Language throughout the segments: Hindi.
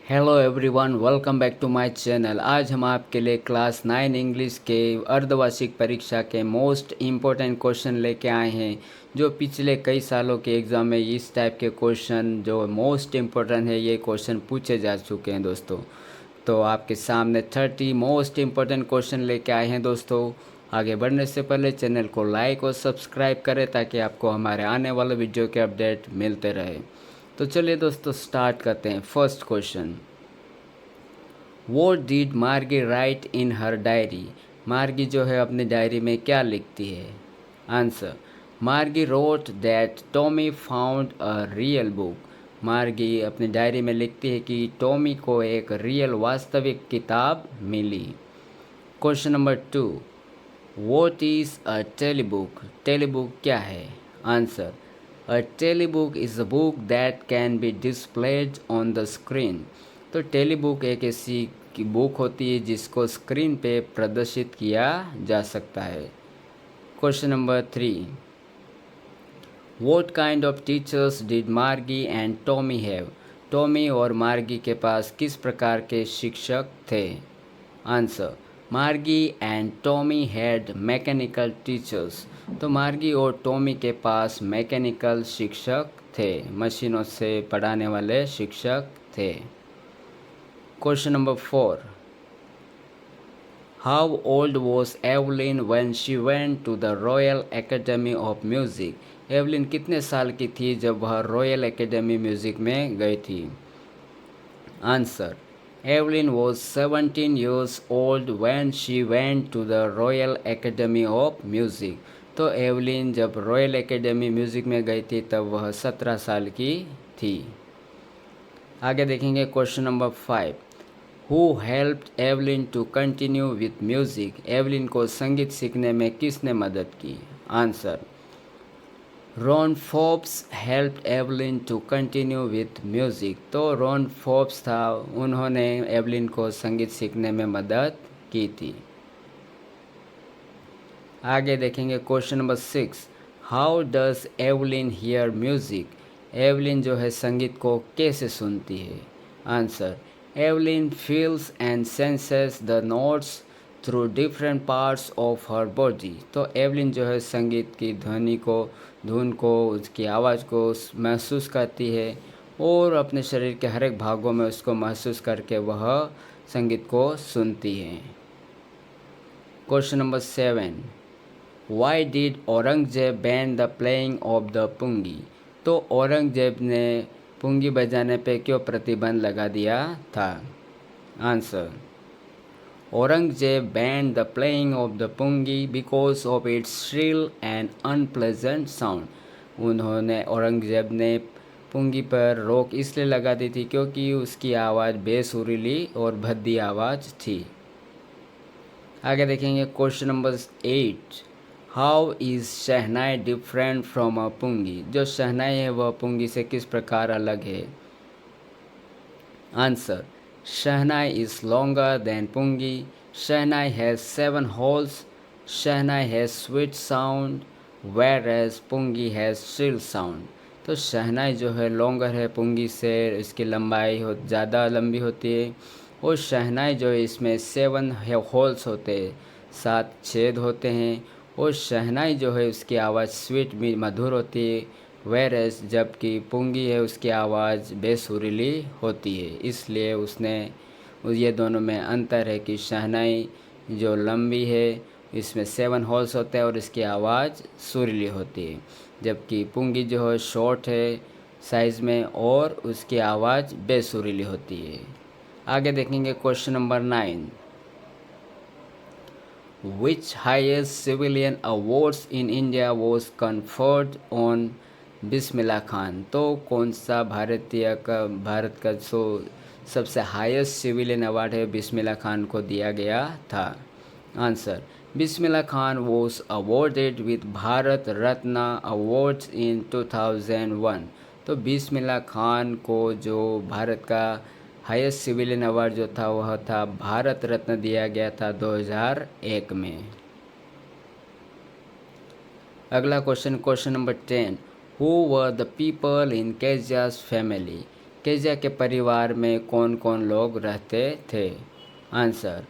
Hello everyone, welcome back to my channel. आज हम आपके लिए क्लास 9 इंग्लिश के अर्धवार्षिक परीक्षा के मोस्ट इम्पोर्टेंट क्वेश्चन लेके आए हैं। जो पिछले कई सालों के एग्ज़ाम में इस टाइप के क्वेश्चन जो मोस्ट इम्पोर्टेंट है, ये क्वेश्चन पूछे जा चुके हैं दोस्तों। तो आपके सामने 30 मोस्ट इम्पोर्टेंट क्वेश्चन लेके आए हैं दोस्तों। आगे बढ़ने से पहले चैनल को लाइक और सब्सक्राइब करें ताकि आपको हमारे आने वाले वीडियो के अपडेट मिलते रहे। तो चलिए दोस्तों स्टार्ट करते हैं। फर्स्ट क्वेश्चन, वॉट डिड मार्गी राइट इन हर डायरी। मार्गी जो है अपनी डायरी में क्या लिखती है? आंसर, मार्गी wrote that Tommy found a real book. मार्गी अपनी डायरी में लिखती है कि टॉमी को एक रियल वास्तविक किताब मिली। Question number 2, what is a telebook. Telebook क्या है? Answer, a telebook is a book that can be displayed on the screen. तो टेलीबुक एक ऐसी की बुक होती है जिसको स्क्रीन पे प्रदर्शित किया जा सकता है। Question number 3, what kind of teachers did मार्गी एंड टॉमी हैव। टॉमी और मार्गी के पास किस प्रकार के शिक्षक थे? आंसर, मार्गी and Tommy had mechanical teachers. तो मार्गी और टॉमी के पास मैकेनिकल शिक्षक थे, मशीनों से पढ़ाने वाले शिक्षक थे। Question number 4, how old was Evelyn when she went to the royal academy of music. Evelyn कितने साल की थी जब वह रॉयल एकेडमी म्यूज़िक में गई थी? Answer, Evelyn was 17 years old when she went to the royal academy of music. तो एवलिन जब रॉयल एकेडमी म्यूज़िक में गई थी तब वह 17 साल की थी। आगे देखेंगे question number 5, who helped Evelyn to continue with music. Evelyn को संगीत सीखने में किसने मदद की? Answer, Ron Forbes helped Evelyn to continue with music. तो रॉन फोर्ब्स था, उन्होंने एवलिन को संगीत सीखने में मदद की थी। आगे देखेंगे question number 6, how does Evelyn here music. Evelyn जो है संगीत को कैसे सुनती है? Answer, Evelyn feels and senses the notes through different parts of her body. तो एवलिन जो है संगीत की ध्वनि को, धुन को, उसकी आवाज़ को महसूस करती है और अपने शरीर के हर एक भागों में उसको महसूस करके वह संगीत को सुनती है। Question number 7, why did Aurangzeb ban the playing of the pungi. तो औरंगजेब ने पुंगी बजाने पे क्यों प्रतिबंध लगा दिया था? Answer, Aurangzeb ban the playing of the pungi because of its shrill and unpleasant sound. उन्होंने औरंगजेब ने पुंगी पर रोक इसलिए लगा दी थी क्योंकि उसकी आवाज़ बेसुरीली और भद्दी आवाज़ थी। आगे देखेंगे question number 8, how is shehnai different from a pungi. जो शहनाई है वह पुंगी से किस प्रकार अलग है? Answer, shehnai is longer than pungi. Shehnai has 7 holes. Shehnai has sweet sound whereas pungi has shrill sound. तो शहनाई जो है लॉन्गर है पुंगी से, इसकी लंबाई ज़्यादा लंबी होती है। और शहनाई जो है इसमें 7 होल्स होते हैं, 7 छेद होते हैं। और शहनाई जो है उसकी आवाज़ स्वीट भी मधुर होती है, वेर एज जबकि पुंगी है उसकी आवाज़ बेसुरीली होती है। इसलिए उसने ये दोनों में अंतर है कि शहनाई जो लंबी है इसमें 7 होल्स होते हैं और इसकी आवाज़ सुरीली होती है, जबकि पुंगी जो है शॉर्ट है साइज़ में और उसकी आवाज़ बेसुरीली होती है। आगे देखेंगे question number 9, Which highest civilian awards in India was conferred on Bismillah Khan. तो कौन सा भारत का जो सबसे हाईएस्ट सिविलियन अवार्ड है बिस्मिल्लाह खान को दिया गया था? Answer, Bismillah Khan was awarded with Bharat Ratna awards इन 2001। तो बिस्मिल्लाह खान को जो भारत का हाईएस्ट सिविलियन अवार्ड जो था वह था भारत रत्न दिया गया था 2001 में। अगला question, question number 10, who were the people in Kezia's family. Kezia के परिवार में कौन कौन लोग रहते थे? Answer,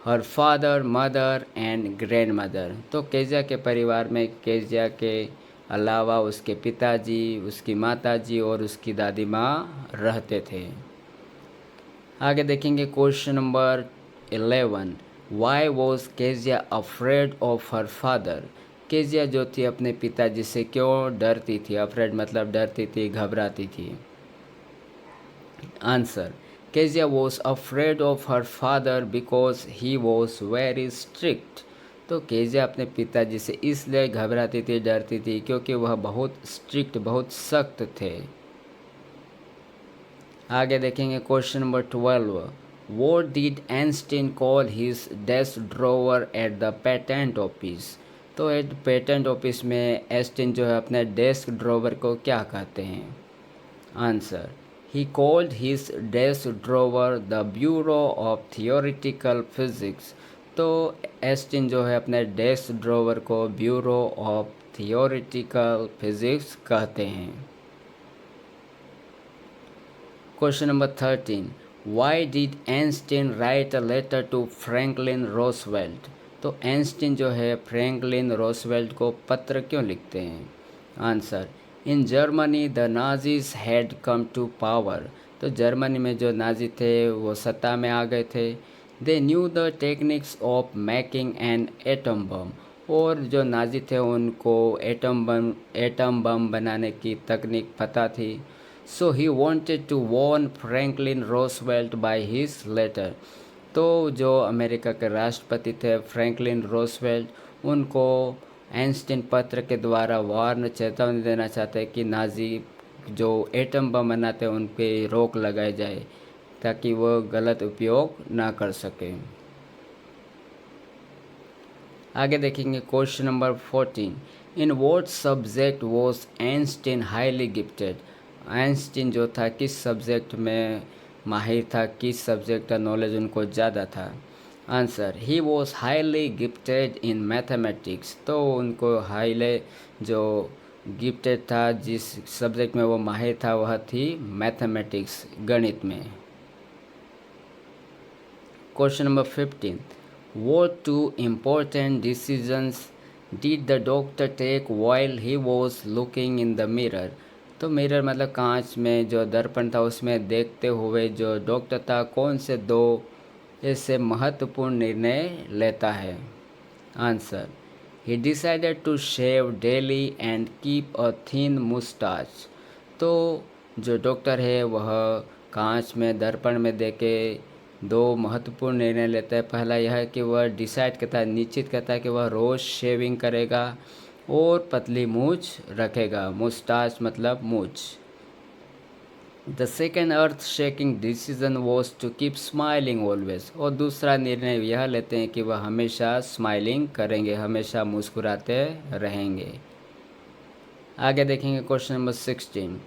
her father, mother and grandmother. तो केजिया के परिवार में केजिया के अलावा उसके पिताजी, उसकी माताजी और उसकी दादी माँ रहते थे। आगे देखेंगे question number 11, why was Kezia afraid of her father? Kezia जो थी अपने पिताजी से क्यों डरती थी? अफ्रेड मतलब डरती थी, घबराती थी। Answer, Kezia was afraid of her father because he was very strict. तो केजिया अपने पिताजी से इसलिए घबराती थी, डरती थी, क्योंकि वह बहुत स्ट्रिक्ट, बहुत सख्त थे। आगे देखेंगे question number 12, what did Einstein call his desk drawer at the patent office? तो एट पेटेंट ऑफिस में आइंस्टीन जो है अपने डेस्क ड्रॉवर को क्या कहते हैं? Answer, he called his desk drawer the Bureau of Theoretical Physics। तो आइंस्टीन जो है अपने डेस्क ड्रॉवर को ब्यूरो ऑफ थियोरिटिकल फिजिक्स कहते हैं। Question number 13, why did Einstein write a letter to Franklin Roosevelt? तो आइंस्टीन जो है फ्रैंकलिन रोजवेल्ट को पत्र क्यों लिखते हैं? Answer, in Germany the Nazis had come to power. तो जर्मनी में जो नाजी थे वो सत्ता में आ गए थे। They knew the techniques of making an atom bomb. और जो नाजी थे उनको एटम बम बनाने की तकनीक पता थी। So he wanted to warn Franklin Roosevelt by his letter. तो जो अमेरिका के राष्ट्रपति थे फ्रैंकलिन रोजवेल्ट, उनको आइंस्टीन पत्र के द्वारा वार्न, चेतावनी देना चाहते हैं कि नाजी जो एटम बम बनाते हैं उन पे रोक लगाई जाए ताकि वो गलत उपयोग ना कर सके। आगे देखेंगे question number 14, in what subject was Einstein highly gifted? Einstein जो था किस सब्जेक्ट में माहिर था, किस सब्जेक्ट का नॉलेज उनको ज़्यादा था? Answer, he was highly gifted in mathematics. तो उनको हाईली जो गिफ्टेड था, जिस सब्जेक्ट में वो माहिर था वह थी मैथमेटिक्स, गणित में। Question number 15, what two important decisions did the doctor take while he was looking in the mirror? तो मिरर मतलब कांच में जो दर्पण था उसमें देखते हुए जो डॉक्टर था कौन से दो ऐसे महत्वपूर्ण निर्णय लेता है? Answer, he decided to shave daily and keep a thin moustache. तो जो डॉक्टर है वह कांच में दर्पण में देखे दो महत्वपूर्ण निर्णय लेता है। पहला यह है कि वह डिसाइड करता है, निश्चित करता है कि वह रोज़ शेविंग करेगा और पतली मूछ रखेगा। मुस्टाच मतलब मूछ। The second earth shaking decision was to keep smiling always. और दूसरा निर्णय यह लेते हैं कि वह हमेशा स्माइलिंग करेंगे, हमेशा मुस्कुराते रहेंगे। आगे देखेंगे question number 16,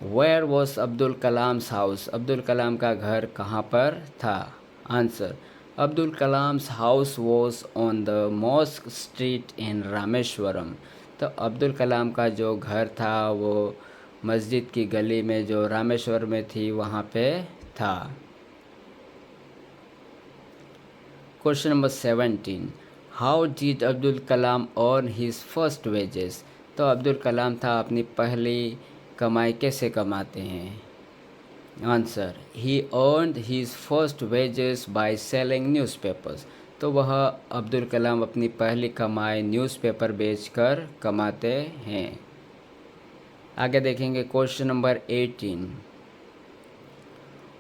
where was Abdul Kalam's house? Abdul Kalam का घर कहाँ पर था? Answer, Abdul Kalam's house was on the mosque street in Rameswaram. तो अब्दुल कलाम का जो घर था वो मस्जिद की गली में जो रामेश्वर में थी वहाँ पे था। Question number 17, how did Abdul Kalam earn his first wages? तो अब्दुल कलाम था अपनी पहली कमाई कैसे कमाते हैं? Answer, he earned his first wages by selling newspapers. तो वह अब्दुल कलाम अपनी पहली कमाई न्यूज़पेपर बेचकर कमाते हैं। आगे देखेंगे question number 18,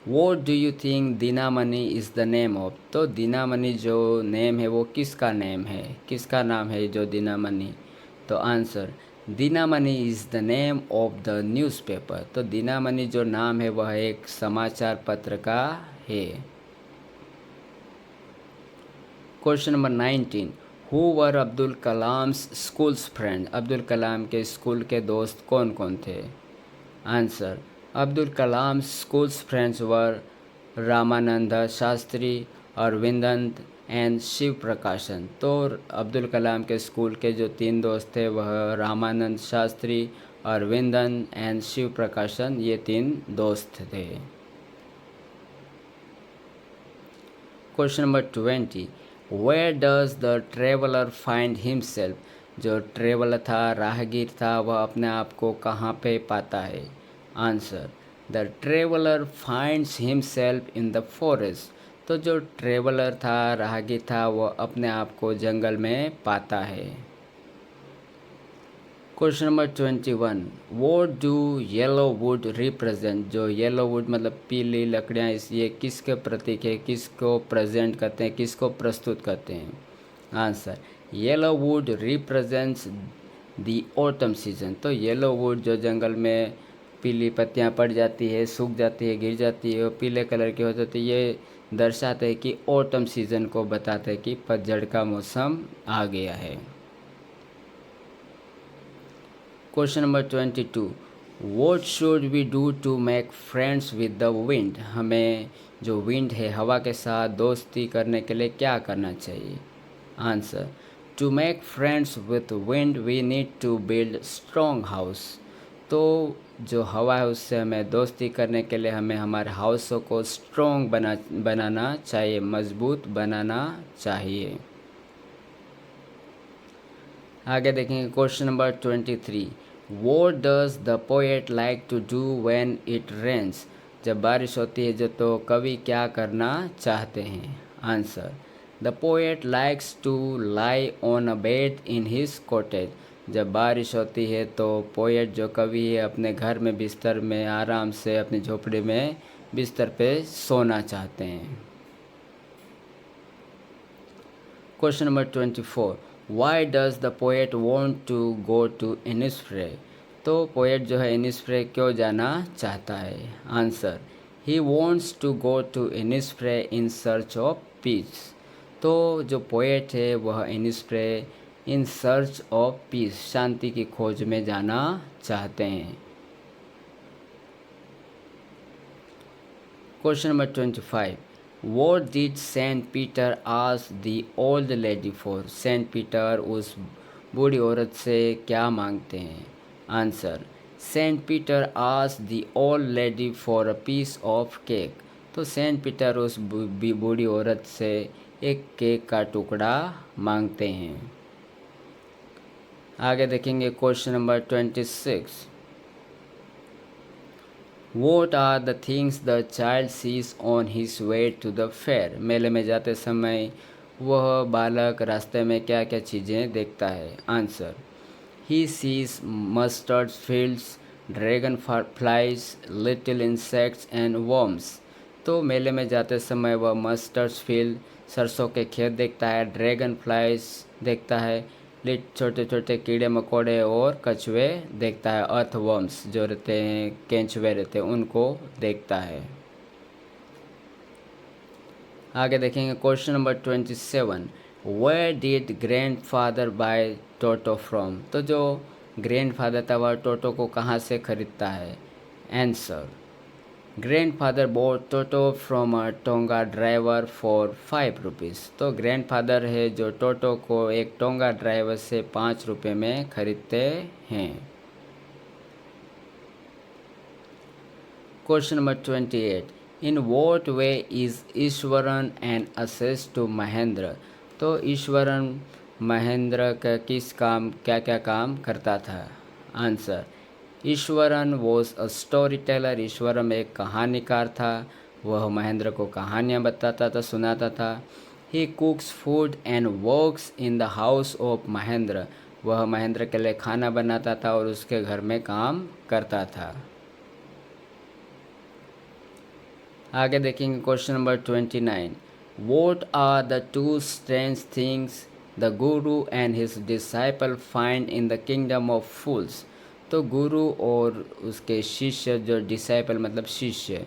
what do you think Dinamani is the name of? तो दीनामणि जो नेम है वो किसका नेम है, किसका नाम है जो दीनामणि? तो answer, Dinamani is the name of the newspaper. तो दीनामणि जो नाम है वह एक समाचार पत्र का है। Question number 19, who were Abdul Kalam's schools friend? Abdul Kalam के स्कूल के दोस्त कौन कौन थे? Answer, Abdul Kalam schools friends were Ramanand Shastri, Aravindan and Shiv Prakashan. तो अब्दुल कलाम के स्कूल के जो तीन दोस्त थे वह रामानंद शास्त्री, अरविंदन एंड शिव प्रकाशन, ये 3 दोस्त थे। Question number 20, where does the traveller find himself? जो ट्रेवलर था, राहगीर था, वह अपने आप को कहाँ पे पाता है? Answer, the traveller finds himself in the forest. तो जो ट्रेवलर था, राहगीर था, वह अपने आप को जंगल में पाता है। Question number 21, what do yellow would represent? जो येलो वुड मतलब पीली लकड़ियाँ, इस ये किसके प्रतीक है, किसको प्रेजेंट करते हैं, किसको प्रस्तुत करते हैं? Answer, yellow would represents the autumn season. तो येलो वुड जो जंगल में पीली पत्तियाँ पड़ जाती है, सूख जाती है, गिर जाती है, वो पीले कलर की हो जाती है, ये दर्शाते हैं कि ऑटम सीजन को बताते हैं कि पतझड़ का मौसम आ गया है। Question number 22, what should we do to make friends with the wind? हमें जो विंड है, हवा के साथ दोस्ती करने के लिए क्या करना चाहिए? Answer, to make friends with wind we need to build strong house. तो जो हवा है उससे हमें दोस्ती करने के लिए हमें हमारे हाउसों को स्ट्रॉन्ग बनाना चाहिए, मजबूत बनाना चाहिए। आगे देखेंगे question number 23, what does the poet like to do when it rains? जब बारिश होती है जो तो कवि क्या करना चाहते हैं? Answer, the poet likes to lie on a bed in his cottage. जब बारिश होती है तो पोएट जो कवि है अपने घर में बिस्तर में आराम से अपनी झोपड़ी में बिस्तर पे सोना चाहते हैं। Question number 24, why does the poet want to go to Innisfree? तो पोएट जो है इनिस्फ्रे क्यों जाना चाहता है? Answer, he wants to go to Innisfree in search of peace. तो जो पोएट है वह Innisfree in search of peace, शांति की खोज में जाना चाहते हैं। Question number 25, what did Saint Peter ask the old lady for? Saint Peter उस बूढ़ी औरत से क्या मांगते हैं? Answer, Saint Peter ask the old lady for a piece of cake. तो सेंट पीटर उस बूढ़ी औरत से एक केक का टुकड़ा मांगते हैं। आगे देखेंगे question number 26, What are the things the child sees on his way to the fair? मेले में जाते समय वह बालक रास्ते में क्या क्या चीज़ें देखता है? Answer, he sees mustard fields, dragon flies, little insects and worms. तो मेले में जाते समय वह मस्टर्ड फील्ड, सरसों के खेत देखता है, ड्रैगन फ्लाइज देखता है, छोटे छोटे कीड़े मकोड़े और कछुए देखता है, अर्थवर्म्स जो रहते हैं, केंचुए रहते हैं, उनको देखता है। आगे देखेंगे question number 27, where did grandfather buy Toto from? तो जो ग्रैंडफादर था वह टोटो को कहाँ से खरीदता है? Answer, grandfather bought Toto from a tonga driver for 5 rupees. तो ग्रैंडफादर है जो टोटो को एक टोंगा ड्राइवर से 5 रुपये में खरीदते हैं। Question number 28, in what way is Iswaran an asset to Mahendra? तो ईश्वरन महेंद्र का किस काम, क्या क्या काम करता था? Answer, Eswaran was a story teller. Eswaran एक कहानीकार था, वह महेंद्र को कहानियाँ बताता था, सुनाता था। He cooks food and works in the house of Mahendra. वह महेंद्र के लिए खाना बनाता था और उसके घर में काम करता था। आगे देखेंगे question number 29, what are the 2 strange things the guru and his disciple find in the kingdom of fools? तो गुरु और उसके शिष्य, जो डिसाइपल मतलब शिष्य,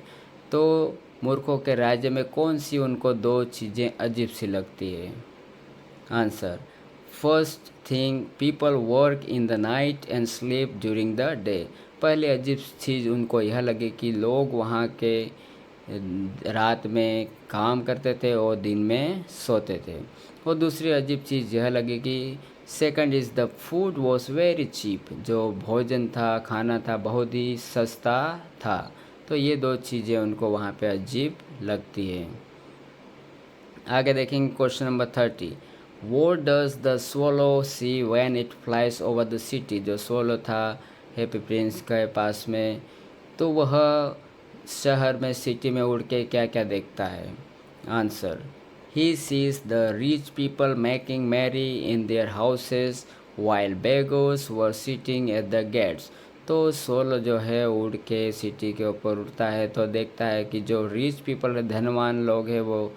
तो मूर्खों के राज्य में कौन सी उनको 2 चीज़ें अजीब सी लगती है? Answer, first thing, people work in the night and sleep during the day. पहले अजीब चीज़ उनको यह लगी कि लोग वहाँ के रात में काम करते थे और दिन में सोते थे। और दूसरी अजीब चीज़ यह लगी कि second is the food was very cheap, जो भोजन था, खाना था, बहुत ही सस्ता था। तो ये दो चीज़ें उनको वहाँ पे अजीब लगती है। आगे देखेंगे question number 30। What does the swallow see when it flies over the city. जो स्वॉलो था हैप्पी प्रिंस के पास में, तो वह शहर में, सिटी में उड़ के क्या क्या देखता है। Answer, he sees the rich people making merry in their houses while beggars were sitting at the gates. तो सोलो जो है उड़ के सिटी के ऊपर उड़ता है तो देखता है कि जो रिच पीपल, धनवान लोग हैं, वो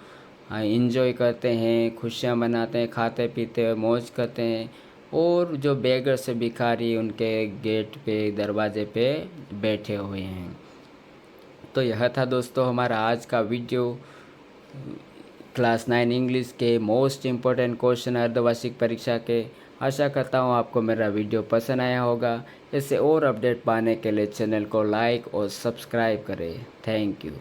इंजॉय करते हैं, खुशियाँ मनाते हैं, खाते पीते हैं, मौज करते हैं, और जो बेगर से भिखारी उनके गेट पे, दरवाजे पे बैठे हुए हैं। तो यह था दोस्तों हमारा आज का वीडियो, क्लास 9 इंग्लिश के मोस्ट इम्पोर्टेंट क्वेश्चन अर्धवार्षिक परीक्षा के। आशा करता हूँ आपको मेरा वीडियो पसंद आया होगा। इससे और अपडेट पाने के लिए चैनल को लाइक और सब्सक्राइब करें। Thank you.